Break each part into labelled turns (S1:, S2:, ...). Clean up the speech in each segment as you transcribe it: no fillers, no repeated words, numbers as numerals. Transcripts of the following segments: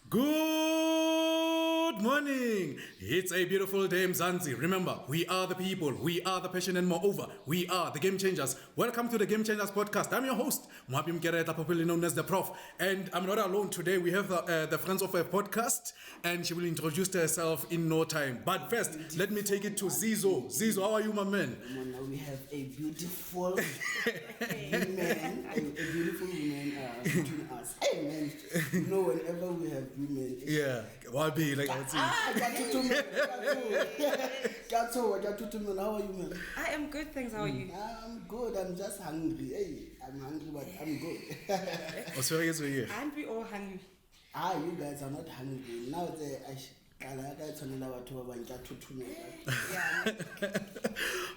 S1: Good morning. It's a beautiful day in Mzansi. Remember, we are the people, we are the passion, and moreover, we are the game changers. Welcome to the Game Changers podcast. I'm your host, Mwapim Kereta, popularly known as the Prof. And I'm not alone today. We have the friends of a podcast, and she will introduce herself in no time. But first, let me take it to Zizo. Zizo, how are you, my man?
S2: Now we have a beautiful woman, a beautiful woman between us. Hey man, you know, whenever we have women,
S1: Yeah, Wabi, like I say.
S2: How are you, man?
S3: I am good, thanks. How are you?
S2: I'm good. I'm just hungry. Hey, I'm hungry, but I'm good.
S1: Oh, sorry, it's here.
S3: Aren't we all hungry?
S2: You guys are not hungry. Now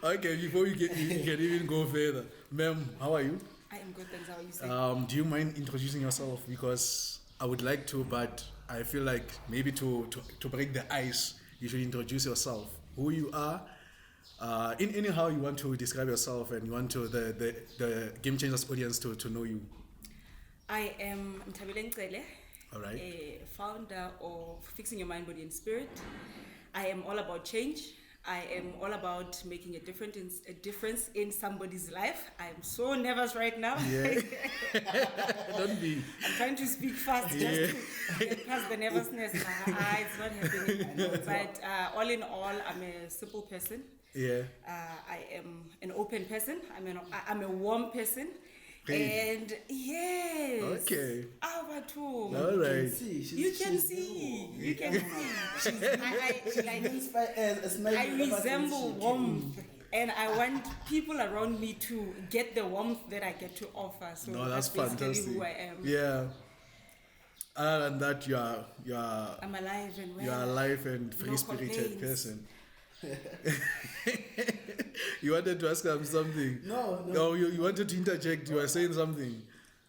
S1: Okay, before you can even go further, ma'am, how are you?
S3: I am good, thanks. How are you? Saying?
S1: Do you mind introducing yourself? Because I would like to, but I feel like maybe to break the ice, you should introduce yourself, who you are, in anyhow you want to describe yourself, and you want to the Game Changers audience to know you.
S3: I am Ntabile Ncele,
S1: All right.
S3: a founder of Fixing Your Mind, Body and Spirit. I am all about change. I am all about making a difference in somebody's life. I am so nervous right now.
S1: Yeah. Don't be.
S3: I'm trying to speak fast just to get past the nervousness. It's not happening. But all in all, I'm a simple person.
S1: Yeah.
S3: I am an open person. I'm a warm person.
S1: Really?
S3: And yes.
S1: Okay.
S3: Abatu.
S1: All right.
S3: You can see. I resemble warmth, and I want people around me to get the warmth that I get to offer. So
S1: No, that's
S3: basically
S1: fantastic.
S3: who I am.
S1: Yeah. Other than that, you are
S3: I'm alive and well.
S1: you are alive and free-spirited person. You wanted to ask him something?
S2: No.
S1: Oh, you wanted to interject. You were saying something.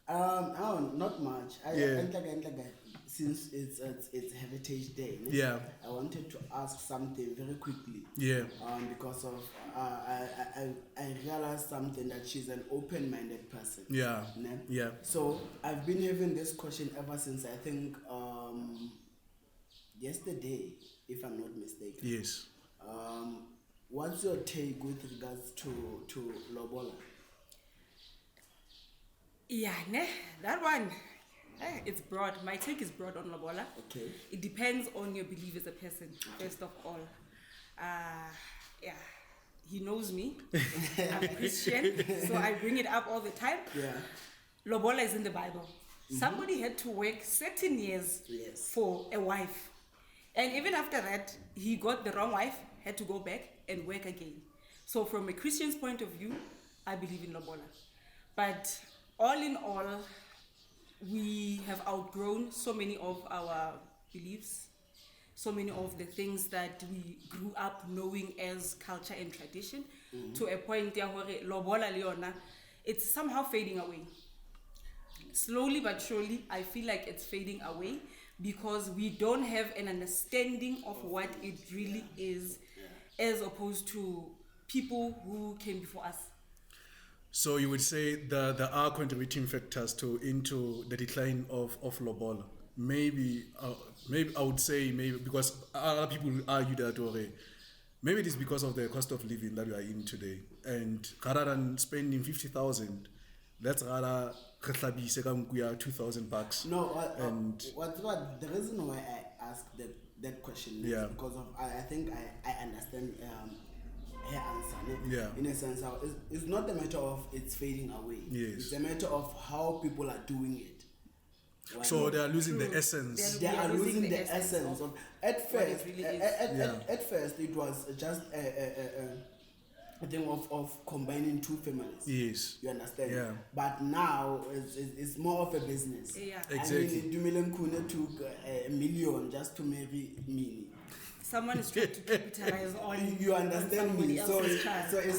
S2: Not much.
S1: Yeah.
S2: Since it's Heritage Day,
S1: Yeah.
S2: I wanted to ask something very quickly.
S1: Yeah.
S2: Because of I realized something, that she's an open-minded person.
S1: Yeah.
S2: Ne?
S1: Yeah.
S2: So I've been having this question ever since, I think yesterday, if I'm not mistaken.
S1: Yes.
S2: What's your take with regards to Lobola?
S3: Yeah, that one. It's broad. My take is broad on Lobola.
S2: Okay.
S3: It depends on your belief as a person, first of all. He knows me. I'm Christian, so I bring it up all the time.
S2: Yeah.
S3: Lobola is in the Bible. Mm-hmm. Somebody had to work certain years for a wife. And even after that, he got the wrong wife, had to go back and work again. So from a Christian's point of view, I believe in Lobola. But all in all, we have outgrown so many of our beliefs, so many of the things that we grew up knowing as culture and tradition, to a point where Lobola Leona, it's somehow fading away. Slowly but surely, I feel like it's fading away because we don't have an understanding of what it really is, as opposed to people who came before us.
S1: So you would say that there are contributing factors into the decline of Lobola. Maybe I would say maybe because other people argue that already. Maybe it is because of the cost of living that we are in today, and rather than spending 50,000, let's rather $2,000.
S2: No, what the reason why I asked that question is because of I think I understand her answer.
S1: Yeah.
S2: In a sense, it's not a matter of it's fading away.
S1: Yes.
S2: It's a matter of how people are doing it. Right?
S1: So they are losing the essence.
S2: They are losing the essence of. At first,
S3: really
S2: at first, it was just a thing of combining two families.
S1: Yes.
S2: You understand?
S1: Yeah.
S2: But now it's more of a business.
S3: Yeah.
S1: Exactly.
S2: I mean, Dumilan Kuna took $1 million just to marry Mini.
S3: Someone is trying to capitalize on
S2: you understand me? So it's too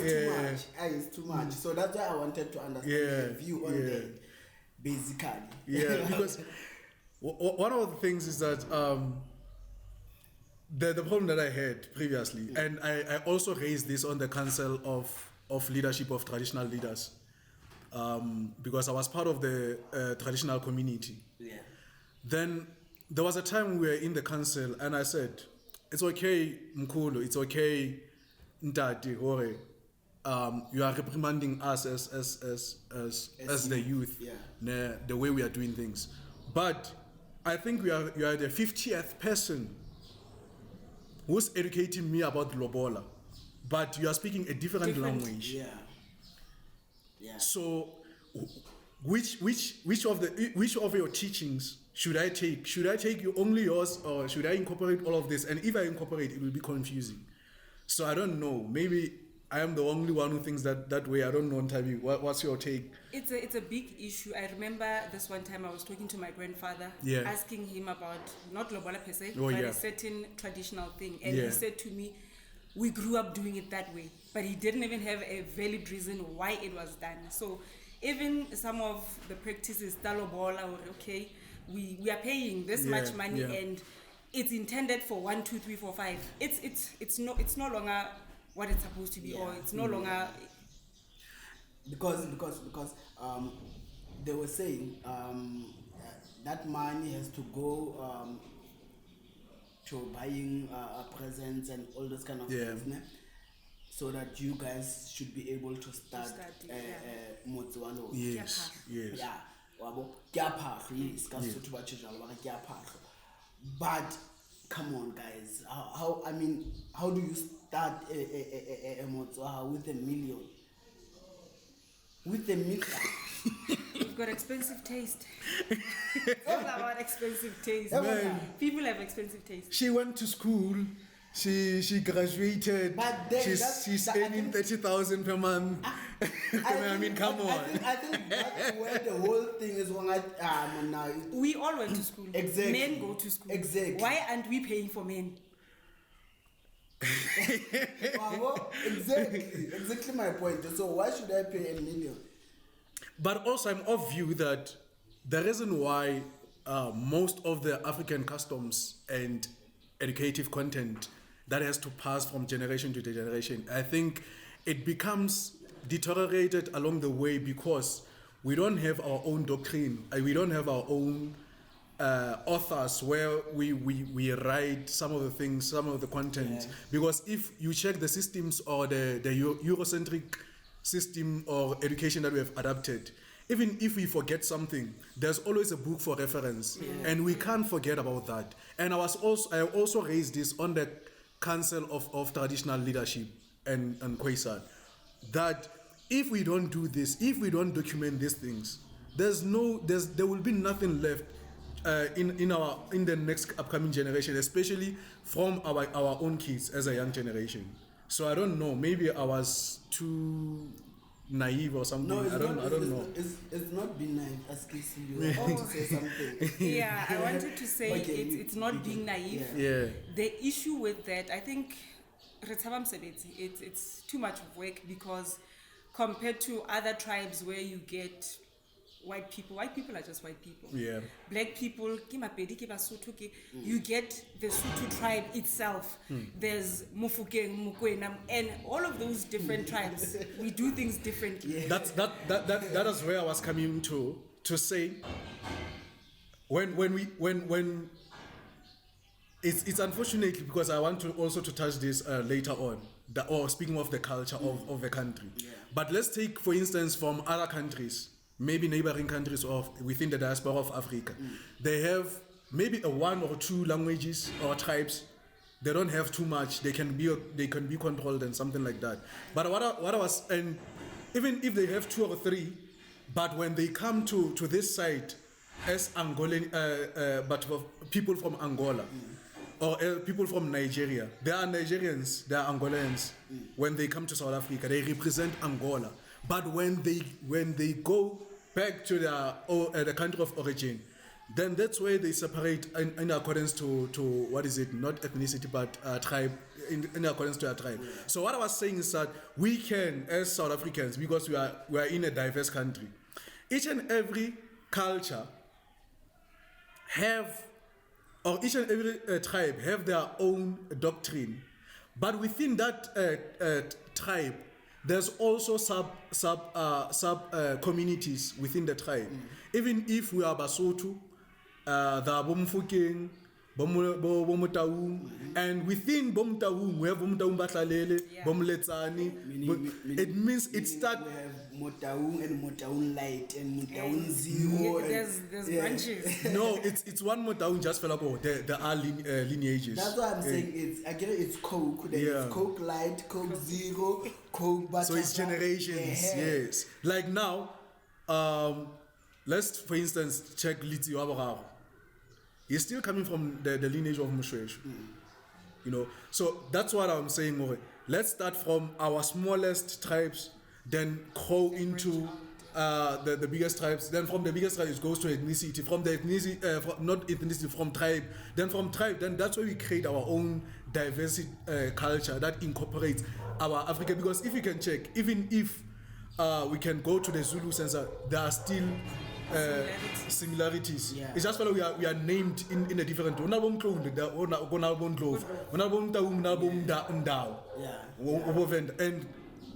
S1: Yeah.
S2: much. It's too much. So that's why I wanted to understand your view on that. Basically.
S1: Yeah, because one of the things is that the problem that I had previously, and I also raised this on the Council of Leadership of Traditional Leaders, because I was part of the traditional community.
S2: Yeah.
S1: Then there was a time we were in the council and I said, it's okay, Mkulu, it's okay, Ntati, Hore, you are reprimanding us as the youth, the way we are doing things. But I think you are the 50th person who's educating me about Lobola, but you are speaking a different language.
S2: Yeah.
S1: So, which of your teachings should I take? Should I take only yours, or should I incorporate all of this? And if I incorporate, it will be confusing. So I don't know. Maybe I am the only one who thinks that way. I don't know, Ntabi. What's your take?
S3: It's a big issue. I remember this one time I was talking to my grandfather, asking him about not Lobola per se, but a certain traditional thing. And he said to me, we grew up doing it that way. But he didn't even have a valid reason why it was done. So even some of the practices, Lobola, or okay, we are paying this much money and it's intended for 1, 2, 3, 4, 5. It's no longer what it's supposed to be, or it's no longer
S2: because they were saying that money has to go to buying presents and all those kind of things, ne? So that you guys should be able to start motswalo.
S1: Yes.
S2: Yeah. But come on, guys. How do you start a motswalo with $1 million? With $1 million.
S3: You've got expensive taste. It's all about expensive taste. People have expensive taste.
S1: She went to school. She graduated.
S2: But then
S1: she's earning 30,000 per month. Come on.
S2: I think that's where the whole thing is wrong. Now
S3: we all went to school.
S2: Exactly.
S3: Men go to school.
S2: Exactly.
S3: Why aren't we paying for men?
S2: Exactly my point. So why should I pay $1 million?
S1: But also, I'm of view that the reason why most of the African customs and educative content that has to pass from generation to generation, I think it becomes deteriorated along the way because we don't have our own doctrine. We don't have our own authors where we write some of the things, some of the content. Because if you check the systems or the Eurocentric system or education that we have adapted, even if we forget something, there's always a book for reference, and we can't forget about that. And I also raised this on the Council of Traditional Leadership and Khoisan, that if we don't do this, if we don't document these things, there will be nothing left in the next upcoming generation, especially from our own kids as a young generation. So I don't know. Maybe I was too naive or something.
S2: No,
S1: I don't know.
S2: It's not being naive. Asking you to say something.
S3: Yeah, I wanted to say it's not being naive.
S1: Yeah.
S3: The issue with that, I think, it's too much work because compared to other tribes where you get white people are just white people.
S1: Yeah.
S3: Black people, you get the Sotho tribe itself. There's Mufukeng, Mukwena, and all of those different tribes. We do things differently.
S1: That is where I was coming to say when it's unfortunately because I want to also to touch this later on, or speaking of the culture of the country. But let's take, for instance, from other countries, maybe neighboring countries of within the diaspora of Africa. They have maybe one or two languages or tribes. They don't have too much. They can be controlled and something like that. But what I was, and even if they have 2 or 3, but when they come to this side as Angolan, but people from Angola or people from Nigeria, they are Nigerians, they are Angolans. When they come to South Africa, they represent Angola. But when they go back to the country of origin, then that's where they separate in accordance to what is it? Not ethnicity, but tribe. In accordance to a tribe. So what I was saying is that we can, as South Africans, because we are in a diverse country, each and every culture each and every tribe have their own doctrine, but within that tribe, there's also sub communities within the tribe. Even if we are Basotho, the Bomfuking, Bomotaung, and within Bomtaung, we have Bomtaung Batlalele, Bomletsani. It means it starts.
S2: We have Motaung and Motaung Light and Motaung Zero.
S3: There's branches.
S1: No, it's one Motaung just fell apart. There are lineages.
S2: That's why I'm saying it's Coke. There's Coke Light, Coke Zero, Coke Butter.
S1: So it's generations, yes. Like now, let's for instance check Litsi Wabararo. He's still coming from the lineage of Mushwesh. You know, so that's what I'm saying. Okay. Let's start from our smallest tribes, then grow into the biggest tribes. Then from the biggest tribes it goes to ethnicity. From the ethnicity, not ethnicity, from tribe. Then from tribe, then that's where we create our own diversity culture that incorporates our Africa. Because if you can check, even if we can go to the Zulu census, there are still similarities.
S2: Yeah.
S1: It's just whether we are named in a different way. And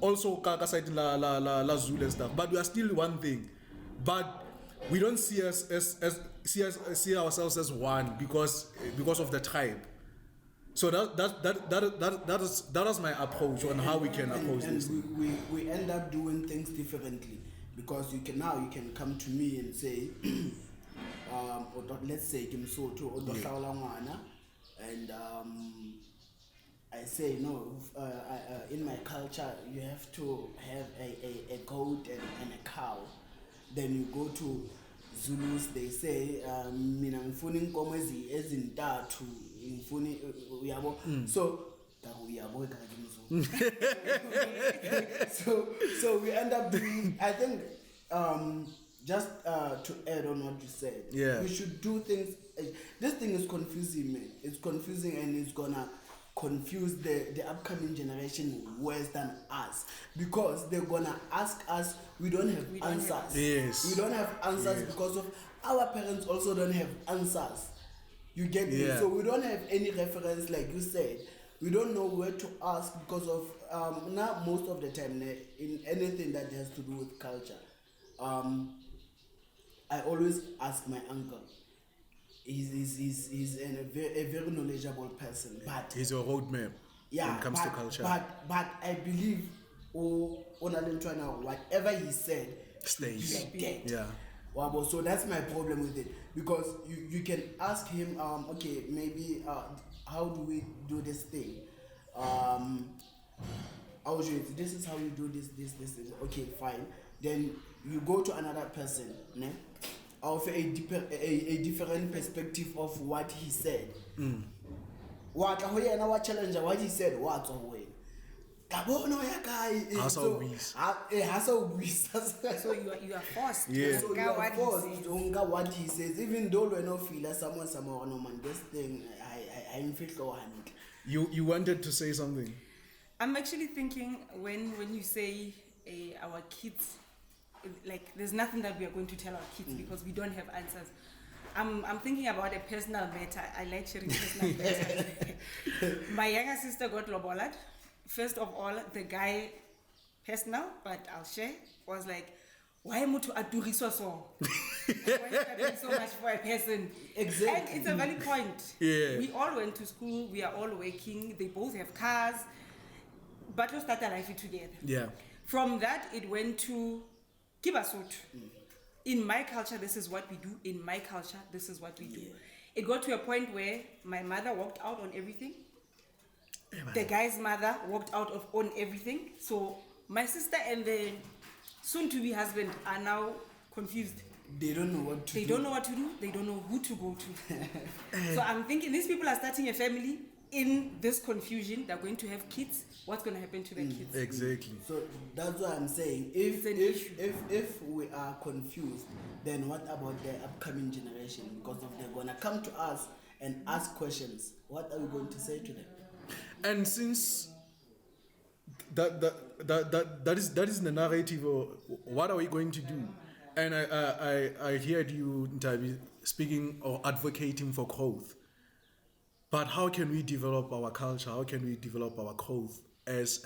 S1: also Kakasite la Zulu and stuff. But we are still one thing. But we don't see see ourselves as one because of the tribe. So that is my approach on how we can approach this.
S2: We end up doing things differently because you can come to me and say, let's say and I say no. In my culture, you have to have a goat and a cow. Then you go to Zulus, they say, mina ngifuna inkomo ezintathu ngifuna uyabo. So so we end up doing, I think, just to add on what you said, we should do things. This thing is confusing, man. It's confusing, and it's gonna confuse the upcoming generation worse than us, because they're gonna ask us. We don't have answers.
S1: Yes.
S2: We don't have answers because of our parents also don't have answers. You get me? So we don't have any reference, like you said. We don't know where to ask because of now most of the time in anything that has to do with culture. I always ask my uncle. He's a very knowledgeable person, but
S1: he's your roadmap when it comes to culture.
S2: But I believe whatever he said
S1: stays.
S2: Yeah. So that's my problem with it, because you can ask him, okay, maybe how do we do this thing? This is how you do this. Okay, fine. Then you go to another person, ne? Of a different perspective of what he said. What challenger what he said, what away. So
S3: you are forced
S2: to
S3: so
S2: what he says, even though we don't feel like someone no man, this thing I feel hand.
S1: You wanted to say something?
S3: I'm actually thinking when you say our kids, like there's nothing that we are going to tell our kids because we don't have answers. I'm thinking about a personal matter. I like sharing personal matters. My younger sister got Lobola. First of all, the guy, personal, but I'll share, was like, why mutu aduriswa so? Why is that so much for a person?
S2: Exactly.
S3: And it's a valid point.
S1: Yeah.
S3: We all went to school, we are all working, they both have cars, but we started life together.
S1: Yeah.
S3: From that, it went to Kibasut. In my culture, this is what we do. In my culture, this is what we do. It got to a point where my mother walked out on everything. The guy's mother walked out on everything. So my sister and the soon-to-be husband are now confused.
S2: They don't know what to do.
S3: They don't know what to do. They don't know who to go to. So I'm thinking these people are starting a family in this confusion. They're going to have kids. What's going to happen to their kids?
S1: Exactly.
S2: So that's what I'm saying. If we are confused, then what about the upcoming generation? Because if they're gonna come to us and ask questions, what are we going to say to them?
S1: And since that is the narrative, what are we going to do? And I heard you, Ntabi, speaking or advocating for growth. But how can we develop our culture? How can we develop our growth as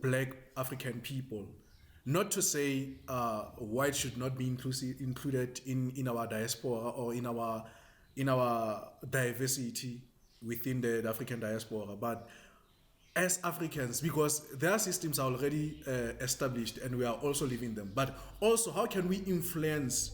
S1: Black African people? not to say white should not be included in our diaspora or in our diversity within the African diaspora, but as Africans, because their systems are already established and we are also living them, but also how can we influence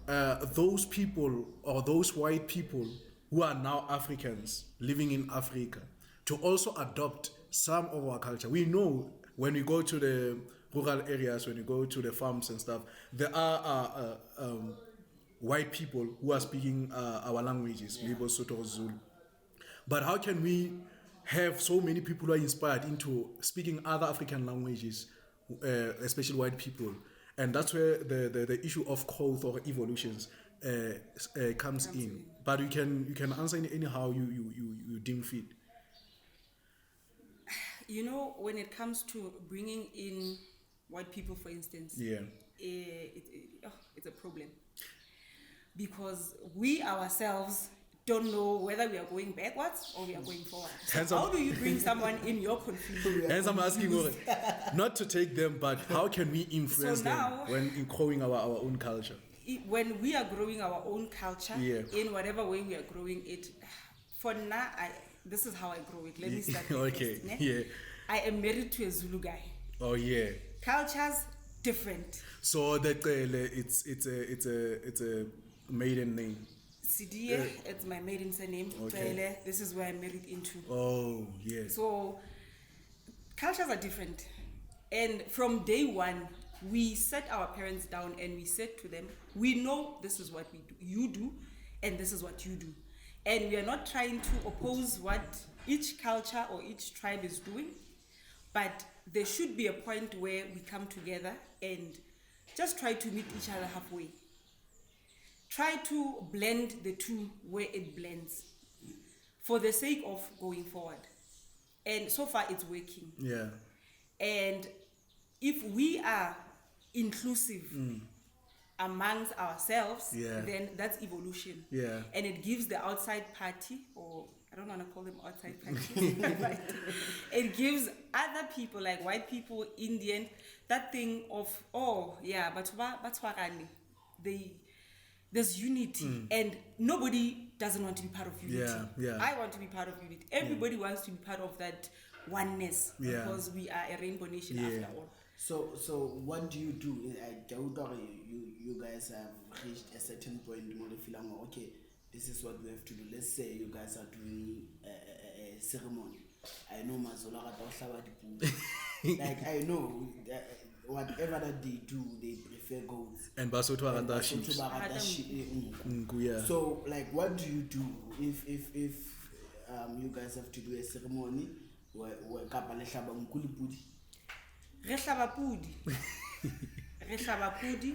S1: those people or those white people who are now Africans living in Africa to also adopt some of our culture? We know when we go to the rural areas, when you go to the farms and stuff, there are white people who are speaking our languages, Libo, Soto, Zulu. But how can we have so many people who are inspired into speaking other African languages, especially white people? And that's where the issue of growth or evolutions comes in. But you can answer anyhow you deem fit.
S3: You know, when it comes to bringing in white people, for instance, it's a problem. Because we ourselves don't know whether we are going backwards or we are going forward. So how do you bring someone in your confusion?
S1: Hence I'm asking, not to take them, but how can we influence them when in growing our own culture?
S3: When we are growing our own culture, in whatever way we are growing it, for now, this is how I grow it. Let me start.
S1: Okay.
S3: First, I am married to a Zulu guy.
S1: Oh yeah.
S3: Cultures different.
S1: So that it's a maiden name.
S3: Sidiye, it's my maiden surname. Okay. This is where I'm married into.
S1: Oh yeah.
S3: So cultures are different, and from day one, we set our parents down and we said to them, we know this is what we do, you do, and this is what you do. And we are not trying to oppose what each culture or each tribe is doing, but there should be a point where we come together and just try to meet each other halfway. Try to blend the two where it blends for the sake of going forward. And so far it's working.
S1: Yeah.
S3: And if we are inclusive amongst ourselves, then that's evolution.
S1: Yeah.
S3: And it gives the outside party, or I don't want to call them outside parties, but it gives other people like white people, Indian, that thing of, there's unity, and nobody doesn't want to be part of unity. I want to be part of unity. Everybody wants to be part of that oneness because we are a rainbow nation after all.
S2: So what do you do? You guys have reached a certain point where you feel like, okay, this is what we have to do. Let's say you guys are doing a ceremony. I know Mazola like I know whatever that they do, they prefer goats.
S1: And Basotho are sheep.
S2: So like what do you do if you guys have to do a ceremony where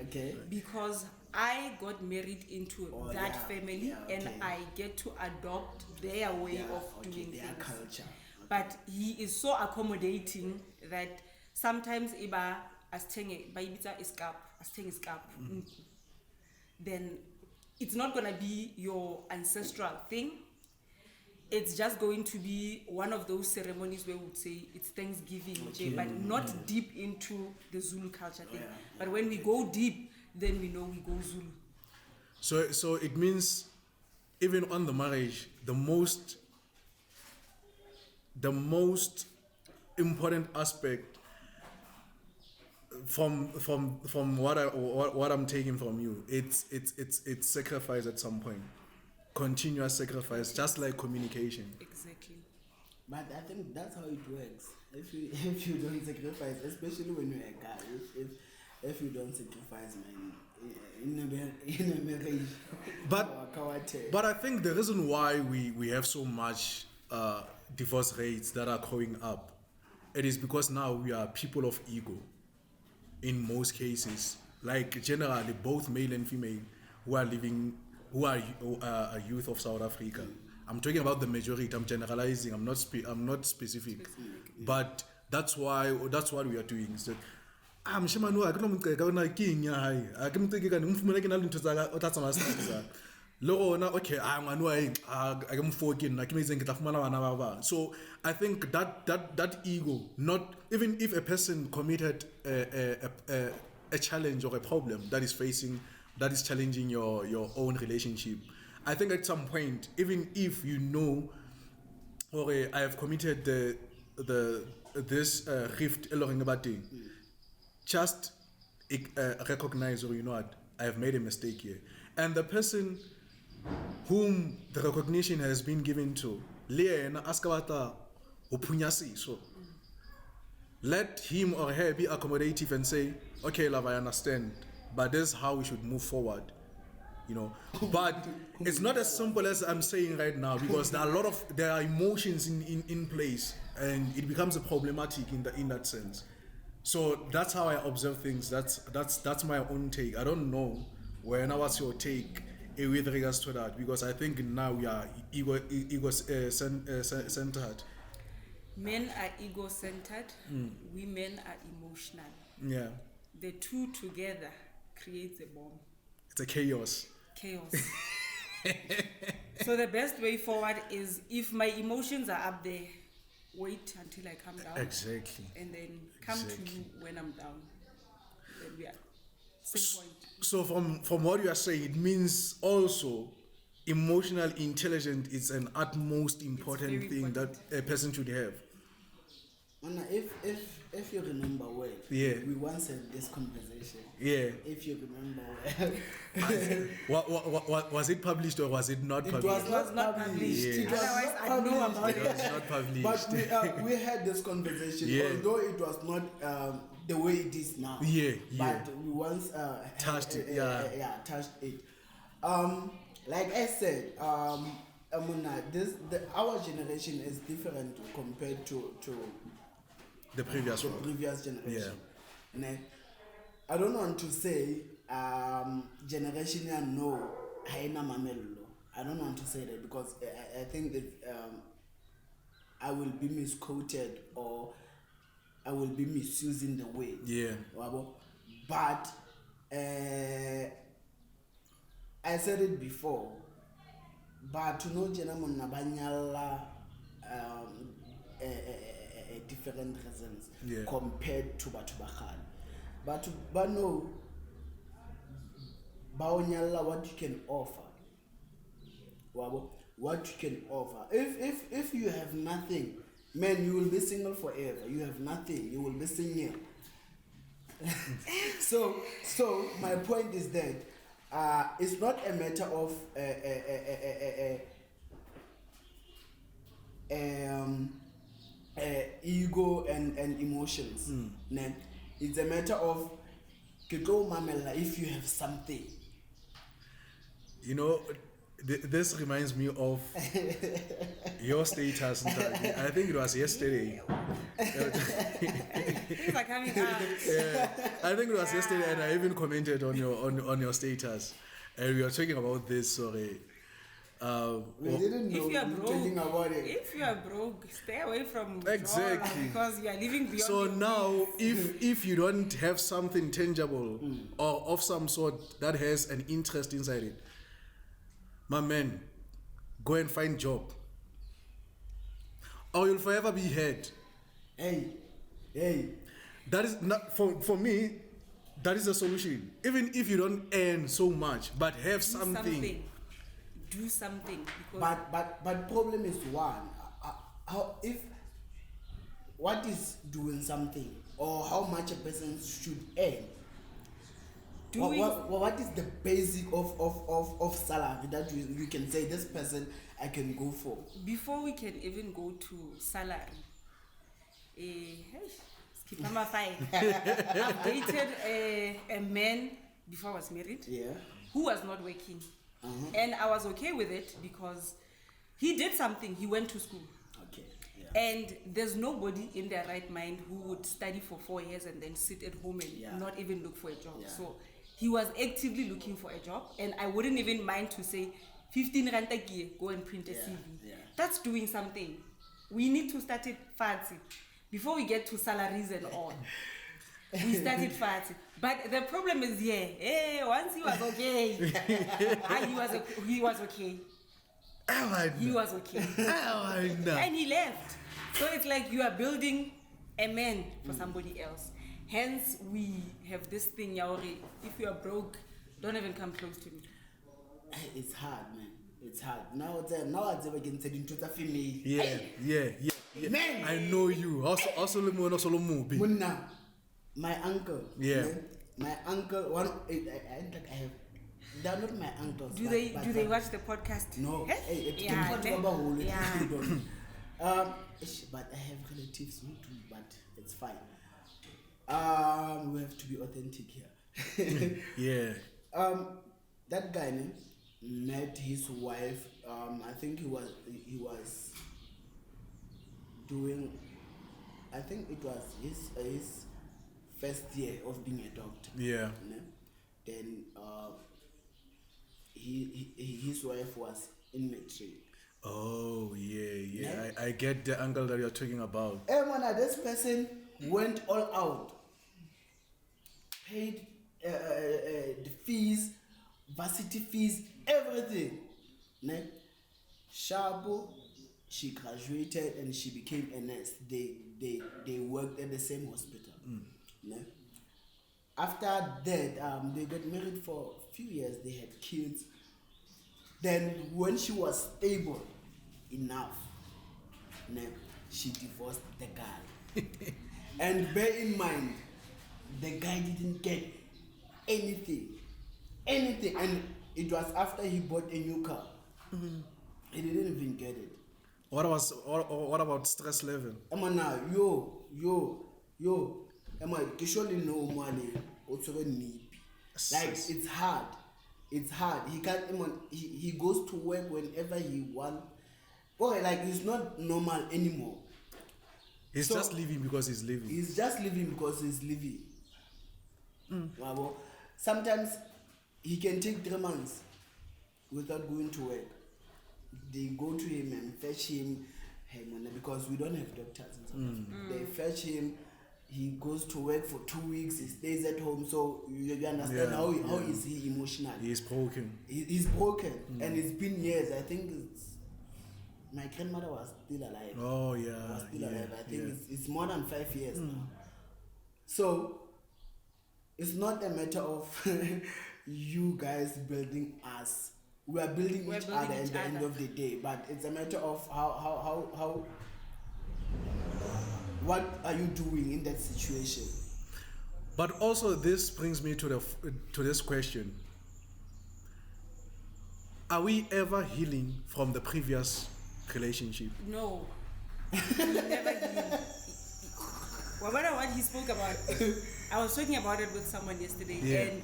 S3: okay. Because I got married into that family and I get to adopt their way of doing
S2: their
S3: things.
S2: Culture.
S3: But he is so accommodating that sometimes then it's not gonna be your ancestral thing. It's just going to be one of those ceremonies where we would say it's Thanksgiving, but not deep into the Zulu culture thing. But when we go deep, then we know we go Zulu.
S1: So it means even on the marriage, the most important aspect from what I'm taking from you, it's sacrifice at some point. Continuous sacrifice, just like communication.
S3: Exactly.
S2: But I think that's how it works. If you don't sacrifice, especially when you're a guy, if you don't sacrifice, man, in a marriage.
S1: But I think the reason why we have so much divorce rates that are going up, it is because now we are people of ego. In most cases, like generally both male and female who are youth of South Africa. I'm talking about the majority. I'm generalizing. I'm not specific. But that's what we are doing. So I'm Okay, I'm annoying. I'm forking. So I think that ego, not even if a person committed a challenge or a problem that is facing, that is challenging your own relationship. I think at some point, even if you know, okay, I have committed this rift just recognize, or you know what, I have made a mistake here, and the person whom the recognition has been given to, so let him or her be accommodative and say, okay, love, I understand, but this is how we should move forward, you know. But it's not as simple as I'm saying right now, because there are emotions in place, and it becomes a problematic in that sense. So that's how I observe things. That's my own take. I don't know what's your take with regards to that, because I think now we are centered.
S3: Men are ego-centered, women are emotional.
S1: Yeah,
S3: The two together creates a bomb.
S1: it's a chaos.
S3: So the best way forward is, if my emotions are up there, wait until I come down.
S1: Exactly.
S3: And then come to you when I'm down. Then we are same point.
S1: So from what you are saying, it means also emotional intelligence is an utmost important thing that a person should have.
S2: Anna, if you remember well, we once had this conversation.
S1: Yeah.
S2: If you remember well.
S1: what was it published or was it not published?
S2: It was not published.
S1: Yeah.
S3: Otherwise, I know about it.
S1: It was not published.
S2: But we had this conversation, although it was not the way it is now. But we once
S1: touched it.
S2: Touched it. Like I said, Amuna, our generation is different compared to
S1: the previous
S2: generation.
S1: Yeah.
S2: I don't want to say generation no haina mamello. I don't want to say that, because I think that I will be misquoted, or I will be misusing the way.
S1: Yeah.
S2: But I said it before. But to know Jenamon Nabanyala different reasons compared to Batubakhan. But no, Baonyala, what you can offer. What you can offer. If you have nothing, man, you will be single forever. You have nothing, you will be single. So my point is that it's not a matter of ego and emotions. It's a matter of if you have something.
S1: You know, this reminds me of your status. I think it was yesterday.
S3: Things are coming out.
S1: Yeah, I think it was yesterday, and I even commented on your status, and we were talking about this. Sorry.
S2: We didn't know
S3: If you are broke,
S2: telling about it.
S3: if you are broke, stay away from
S1: Exactly.
S3: Lobola, because you are living beyond.
S1: So
S3: your
S1: now,
S3: means.
S1: if you don't have something tangible or of some sort that has an interest inside it, my man, go and find job, or you'll forever be head.
S2: Hey.
S1: That is not for me. That is the solution. Even if you don't earn so much, but have something.
S3: Do something. Because
S2: But problem is one. What is doing something, or how much a person should earn? What is the basic of salary that you can say this person I can go for?
S3: Before we can even go to salary, skip number 5. I've dated a man before I was married, who was not working. And I was okay with it because he did something. He went to school.
S2: Okay.
S3: And there's nobody in their right mind who would study for 4 years and then sit at home and not even look for a job. So he was actively looking for a job, and I wouldn't even mind to say 15 rand a year, go and print a CV. That's doing something. We need to start it fancy before we get to salaries and all. We started fighting. But the problem is, once he was okay. He was okay. He was okay. And he left. So it's like you are building a man for somebody else. Hence, we have this thing, Yaori, if you are broke, don't even come close to me.
S2: It's hard, man. It's hard. Now it's ever getting said into the female.
S1: Yeah.
S2: Man.
S1: I know you. Also,
S2: Munna, my uncle.
S1: Yeah.
S2: Man, my uncle. I have. They're not my uncles.
S3: Do they watch the podcast?
S2: No. But I have relatives who do. But it's fine. We have to be authentic here.
S3: Yeah.
S2: That guy met his wife. I think he was doing. I think it was his first year of being a doctor.
S1: Yeah.
S2: Then his wife was in matric.
S1: Oh yeah. I get the angle that you're talking about.
S2: This person went all out, paid the fees, varsity fees, everything. Shabu, she graduated and she became a nurse. They worked at the same hospital. After that, they got married for a few years. They had kids. Then when she was stable enough, she divorced the guy. And bear in mind, the guy didn't get anything, and it was after he bought a new car. He didn't even get it.
S1: What about stress level?
S2: Now, like it's hard. He can't. He goes to work whenever he wants. Or like he's not normal anymore.
S1: He's just living because he's living.
S2: He's just living because he's living. Sometimes he can take 3 months without going to work. They go to him and fetch him, because we don't have doctors in South Africa. They fetch him. He goes to work for 2 weeks. He stays at home. So you understand how is he emotionally?
S1: He's broken.
S2: He's broken, and it's been years. I think my grandmother was still alive.
S1: Oh yeah.
S2: Was still alive. I think it's more than 5 years now. So it's not a matter of you guys building us. We are building each other at the end of the day, but it's a matter of how what are you doing in that situation?
S1: But also this brings me to this question. Are we ever healing from the previous relationship?
S3: No. We never heal. What he spoke about, I was talking about it with someone yesterday, and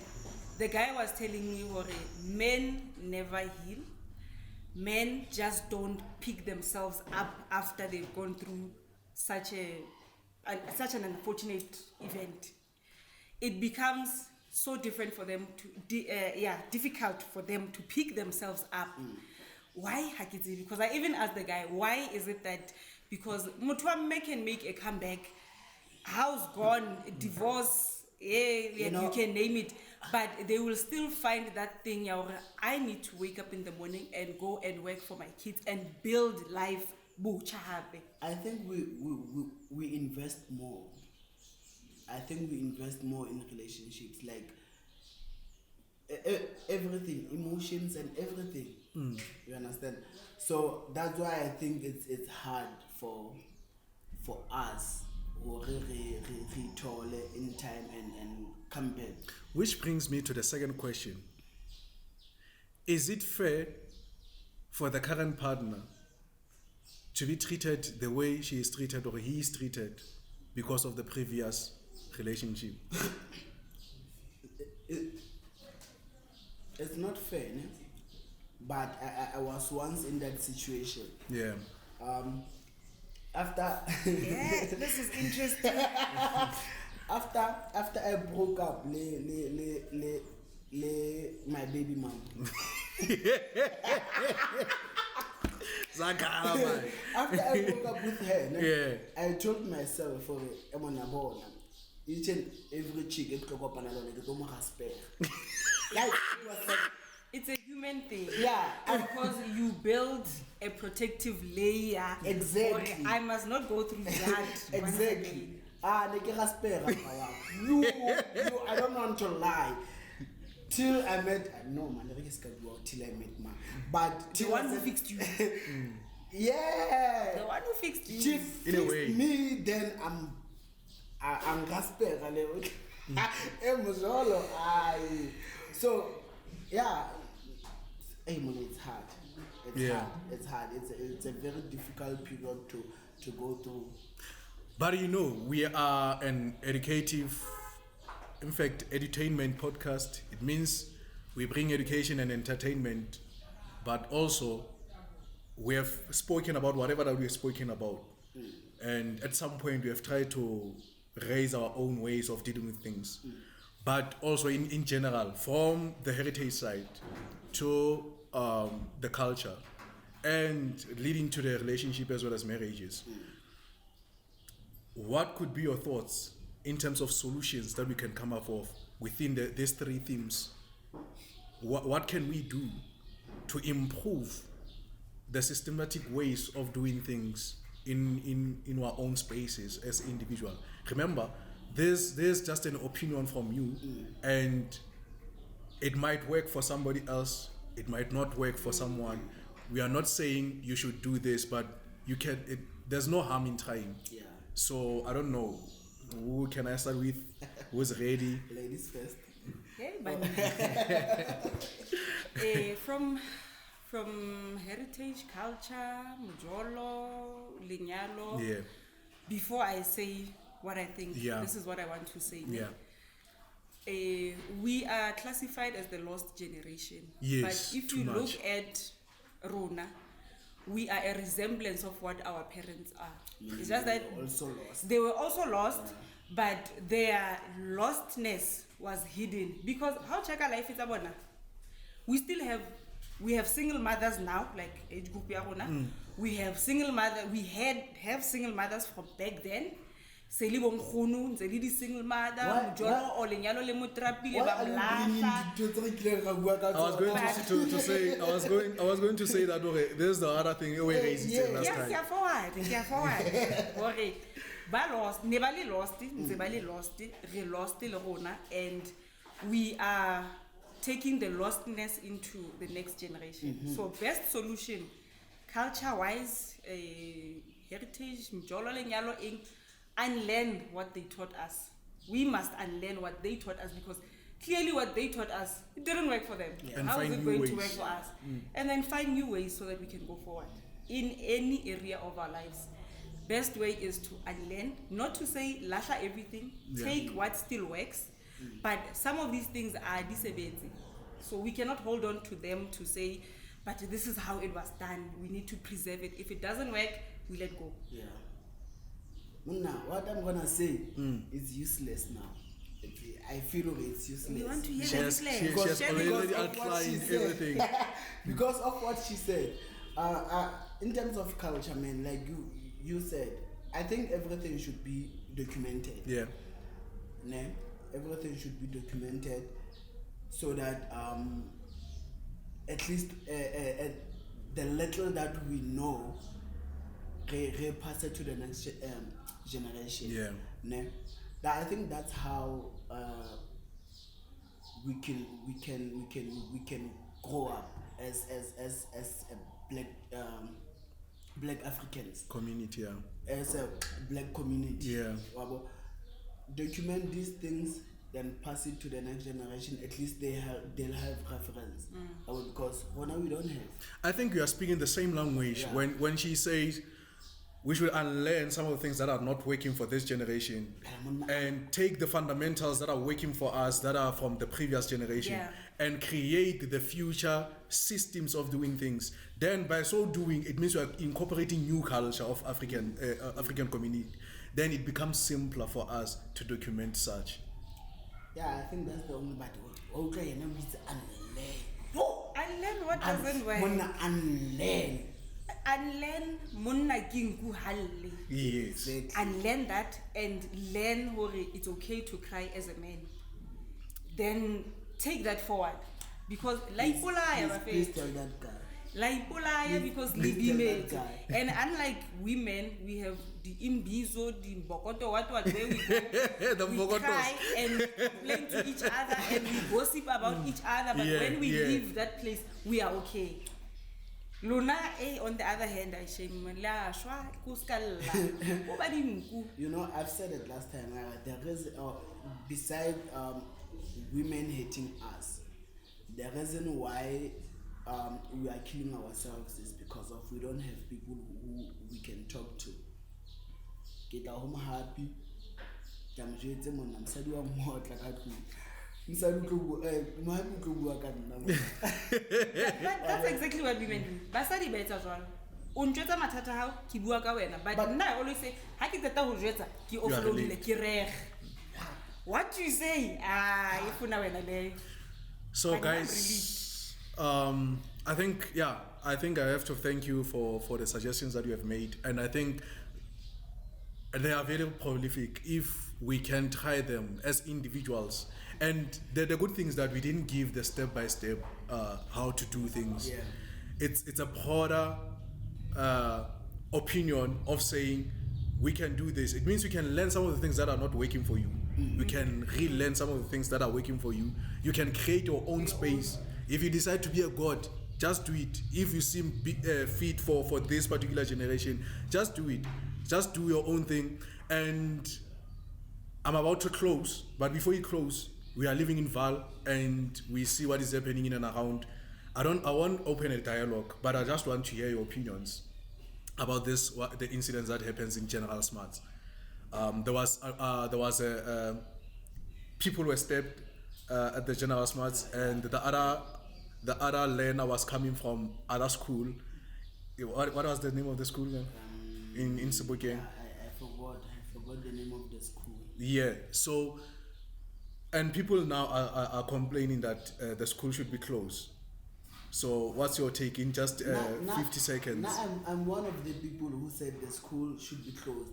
S3: the guy was telling me, men never heal. Men just don't pick themselves up after they've gone through such an unfortunate event. It becomes so different for them difficult for them to pick themselves up. Why Hakiti? Because I even asked the guy, why is it that because Mutuame can make a comeback, house gone, divorce, you can name it, but they will still find that thing. I need to wake up in the morning and go and work for my kids and build life.
S2: I think we invest more. I think we invest more in relationships, like everything, emotions and everything. You understand? So that's why I think it's hard for us who retole in time and come back.
S1: Which brings me to the second question. Is it fair for the current partner to be treated the way she is treated or he is treated because of the previous relationship?
S2: It's not fair, né? But I was once in that situation.
S1: Yeah.
S2: After
S3: this is interesting.
S2: after I broke up, my baby mom. After I broke up with her, I told myself, each and every chick it go like it was like
S3: It's a human thing.
S2: Yeah.
S3: Because you build a protective layer.
S2: Exactly.
S3: Or I must not go through that.
S2: Exactly. You, I don't want to lie. Till I met, no man, I guess till I met man. But
S3: The one who fixed you.
S2: Yeah.
S3: The one who fixed you.
S2: She
S1: In a
S2: fixed
S1: way.
S2: me, then I'm Gaspera. So, yeah. Hey, man, it's hard. It's hard. It's a very difficult period to go through.
S1: But you know, we are an educative, in fact, edutainment podcast. It means we bring education and entertainment, but also we have spoken about whatever that we have spoken about. And at some point, we have tried to raise our own ways of dealing with things. But also in general, from the heritage side to the culture and leading to the relationship as well as marriages. What could be your thoughts in terms of solutions that we can come up with within these three themes? What can we do to improve the systematic ways of doing things in our own spaces as individuals? Remember, there's just an opinion from you, and it might work for somebody else, it might not work for someone. We are not saying you should do this, but you can. There's no harm in trying.
S2: Yeah.
S1: So I don't know. Who can I start with? Who's ready?
S2: Ladies first.
S3: Okay, but from heritage, culture, mujolo, linyalo.
S1: Yeah.
S3: Before I say what I think,
S1: Yeah.
S3: this is what I want to say.
S1: Yeah.
S3: We are classified as the lost generation.
S1: Yes,
S3: But if
S1: too
S3: you
S1: much.
S3: look at Rona, we are a resemblance of what our parents are. It's just that
S2: Also lost.
S3: they were also lost, but their lostness was hidden. Because how check our life is about now? We have single mothers now, like age group ya rona. We have single mother. We have single mothers from back then. Seli bonkgono ntse le di single mother, mojolo o lenyalo le motrapile ba mlahla.
S1: I was going to say I was going to say that okay, there's the other thing we raised last
S3: Yes,
S1: time.
S3: yeah, forward. Okay. Ba lost, ne ba le lost, ntse ba le lost, re lost le rona, and we are taking the lostness into the next generation. So best solution, culture-wise, heritage, mjolo lenyalo eng, unlearn what they taught us. We must unlearn what they taught us, because clearly what they taught us, it didn't work for them.
S1: And
S3: How is
S1: find
S3: it
S1: new
S3: going
S1: ways.
S3: to work for us? And then find new ways so that we can go forward in any area of our lives. Best way is to unlearn, not to say lasha everything, take what still works, but some of these things are disability. So we cannot hold on to them to say, but this is how it was done. We need to preserve it. If it doesn't work, we let go.
S2: Yeah. Now, what I'm gonna say is useless now. I feel it's useless.
S3: We want to hear
S1: She
S3: the
S1: has
S3: useless.
S1: already
S2: Because of what
S1: outlined
S2: she said.
S1: everything.
S2: Because of what she said. In terms of culture, man, like you said, I think everything should be documented.
S1: Yeah.
S2: Ne? Everything should be documented so that at least the little that we know, we pass it to the next generation.
S1: Yeah.
S2: Ne? I think that's how we can grow up as a black Africans,
S1: Community. Yeah.
S2: as a black community.
S1: Yeah.
S2: Document these things, then pass it to the next generation. At least they'll have reference. Because for now we don't have.
S1: I think we are speaking the same language when she says we should unlearn some of the things that are not working for this generation and take the fundamentals that are working for us that are from the previous generation and create the future systems of doing things. Then by so doing, it means we are incorporating new culture of African community. Then it becomes simpler for us to document such.
S2: Yeah, I think that's the only bad word. Okay, now it's unlearn.
S3: Unlearn what doesn't work.
S2: Unlearn.
S3: unlearn monna ke nku halle.
S1: Yes.
S3: Unlearn that and learn hore it's okay to cry as a man. Then take that forward. Because like
S2: please tell that guy.
S3: Because
S2: please tell that guy.
S3: and unlike women, we have the imbizo, the bokoto, what where we go,
S1: The
S3: we
S1: bokotos.
S3: cry and complain to each other and we gossip about each other. But when we leave that place, we are okay. Luna, on the other hand, I shame la shwa kuskalla.
S2: You know, I've said it last time. There is, beside women hating us, the reason why we are killing ourselves is because of we don't have people who we can talk to. Get home happy. That's
S3: exactly what women do. Basadi better jwalo. O ntjwetsa mathata hao ke bua ka wena, but nna I always say ha ke tseta ho jwetsa ke offloadile ke reg. What you say? Ifuna wena le.
S1: So guys, I think I have to thank you for the suggestions that you have made, and I think they are very prolific if we can try them as individuals. And the good thing is that we didn't give the step by step how to do things.
S2: Yeah.
S1: It's a broader opinion of saying we can do this. It means we can learn some of the things that are not working for you. You can relearn some of the things that are working for you. You can create your own space. If you decide to be a god, just do it. If you seem fit for this particular generation, just do it. Just do your own thing. And I'm about to close, but before you close, we are living in Val and we see what is happening in and around. I won't open a dialogue, but I just want to hear your opinions about this, the incidents that happens in General Smarts. There was a people were stabbed at the General Smarts, and the other learner was coming from other school. What was the name of the school in Sebokeng?
S2: I forgot the name of the school.
S1: Yeah. So, and people now are complaining that the school should be closed. So what's your take in just 50 seconds?
S2: I'm one of the people who said the school should be closed.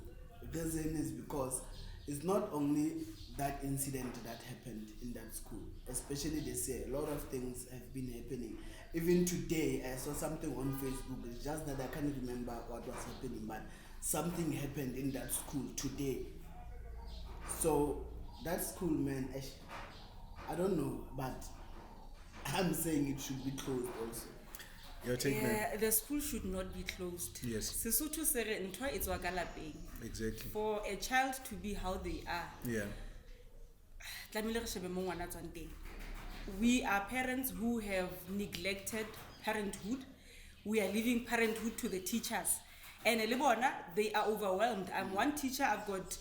S2: The reason is because it's not only that incident that happened in that school. Especially they say a lot of things have been happening. Even today I saw something on Facebook. It's just that I can't remember what was happening, but something happened in that school today. So that school, man, I don't know, but I'm saying it should be closed also.
S3: The school should not be closed.
S1: Yes.
S3: Sesotho se re ntho e tswa ka lapeng.
S1: Exactly.
S3: For a child to be how they are.
S1: Yeah.
S3: Tlamehile re shebe mo ngwana tswang teng. We are parents who have neglected parenthood. We are leaving parenthood to the teachers. And le bona, they are overwhelmed. I'm one teacher, I've got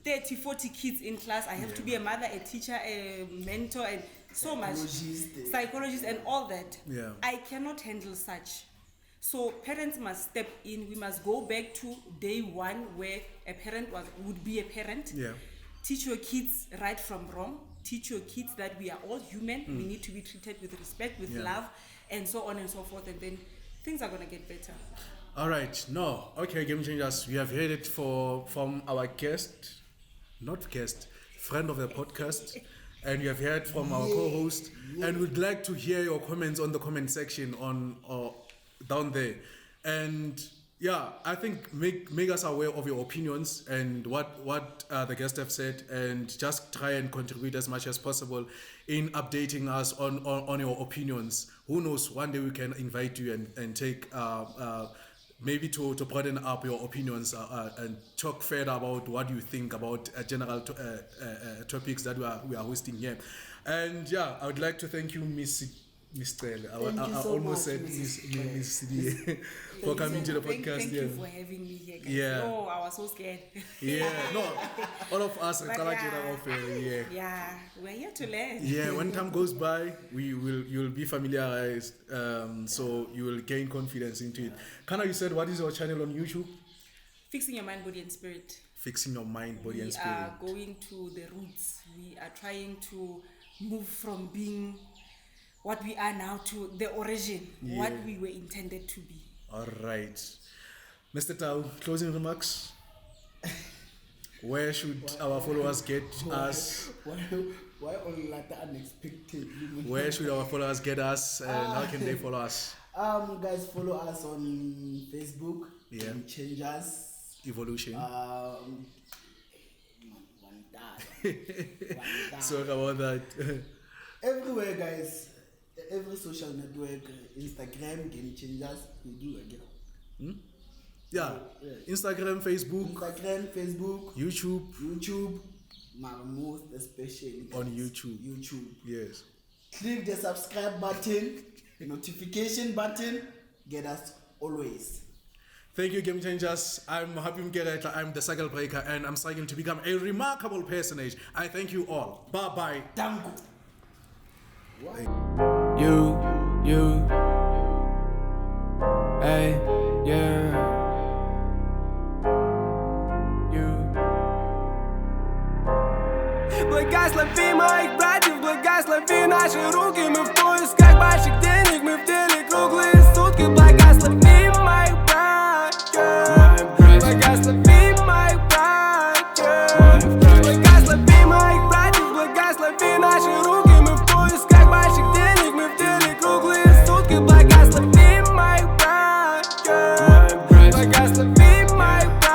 S3: 30, 40 kids in class. I have to be a mother, a teacher, a mentor, and so much. Psychologist and all that.
S1: Yeah.
S3: I cannot handle such. So parents must step in. We must go back to day one where a parent would be a parent.
S1: Yeah.
S3: Teach your kids right from wrong. Teach your kids that we are all human. We need to be treated with respect, with love, and so on and so forth. And then things are going to get better.
S1: All right. No. Okay, Game Changers. We have heard it from our friend of the podcast. And we have heard from our co-host, and we'd like to hear your comments on the comment section down there. And I think make us aware of your opinions and what the guests have said, and just try and contribute as much as possible in updating us on your opinions. Who knows? One day we can invite you and take. Maybe to broaden up your opinions and talk further about what you think about general topics that we are hosting here. And I would like to thank you, Miss Trell. I almost said Miss CDA for coming to the podcast.
S3: Thank you for having me here, guys.
S1: Yeah.
S3: Oh, I was so scared.
S1: No, all of us
S3: But
S1: we're here to learn.
S3: Yeah,
S1: When time goes by, you'll be familiarized, so you will gain confidence into it. Kana, you said, what is your channel on YouTube?
S3: Fixing your mind, body, and spirit.
S1: Fixing your mind, body, and spirit.
S3: We are going to the roots. We are trying to move from being what we are now to the origin, what we were intended to be.
S1: All right. Mr. Tau, closing remarks? Where should our followers get us?
S2: Why all like the unexpected?
S1: Where should our followers get us, and how can they follow us?
S2: Guys, follow us on Facebook.
S1: Yeah.
S2: Game Changers.
S1: Evolution.
S2: One
S1: Sorry about that.
S2: Everywhere, guys. Every social network, Instagram, Game Changers, we do again.
S1: Yeah. Instagram, Facebook, YouTube,
S2: most especially guys,
S1: on YouTube. Yes.
S2: Click the subscribe button, notification button, get us always.
S1: Thank you, Game Changers. I'm Happy Mkereta. I'm the cycle breaker, and I'm struggling to become a remarkable personage. I thank you all. Bye-bye.
S2: Dango.
S4: You, hey, yeah. Благослови моих братьев, благослови наши руки. Мы в поисках больших денег, мы в деле круглые сутки. Благослови моих братьев, благослови моих братьев, благослови моих братьев, благослови наши руки. Мы в поисках больших денег, мы в деле круглые сутки. Благослови моих братьев, благослови моих братьев.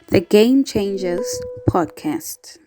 S5: The Game Changers Podcast.